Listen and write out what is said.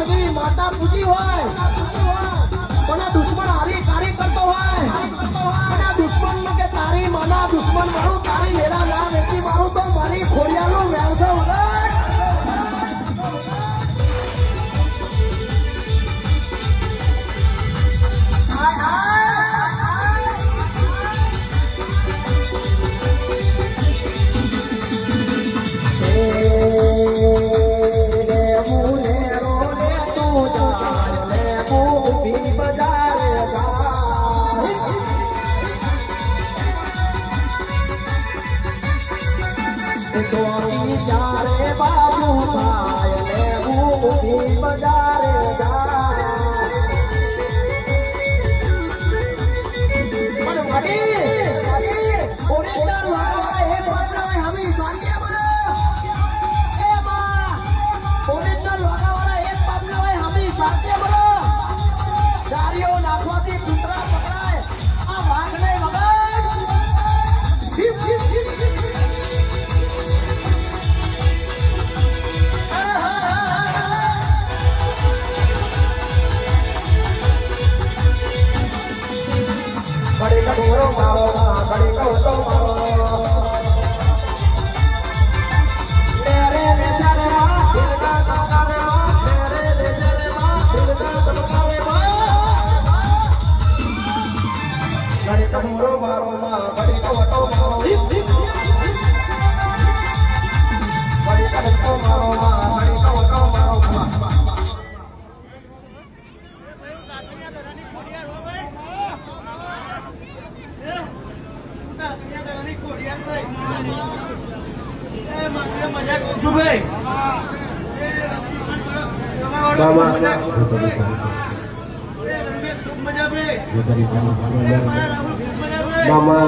જેવી માતા પૂજી હોય કોના દુશ્મન હારી કારી કરતો હોય અને દુશ્મન નું કે તારી માના દુશ્મન મારું તારી મેળા ના વેચી મારું તો મારી ખોડિયાનું વ્યવસાય વગર चारे बाजू पायले भी बजारे નાખવાથી કૂતરા પકડાય આ વાઘ નહીં बड़े कटोरो मारो बड़े कटोरो मारो तेरे निशाने मां दिल का तकारे मां तेरे निशाने मां दिल का तकारे मां बड़े कटोरो मारो मां बड़े कटोरो मारो बड़े कटोरो मारो मां बड़े कटोरो मारो मामा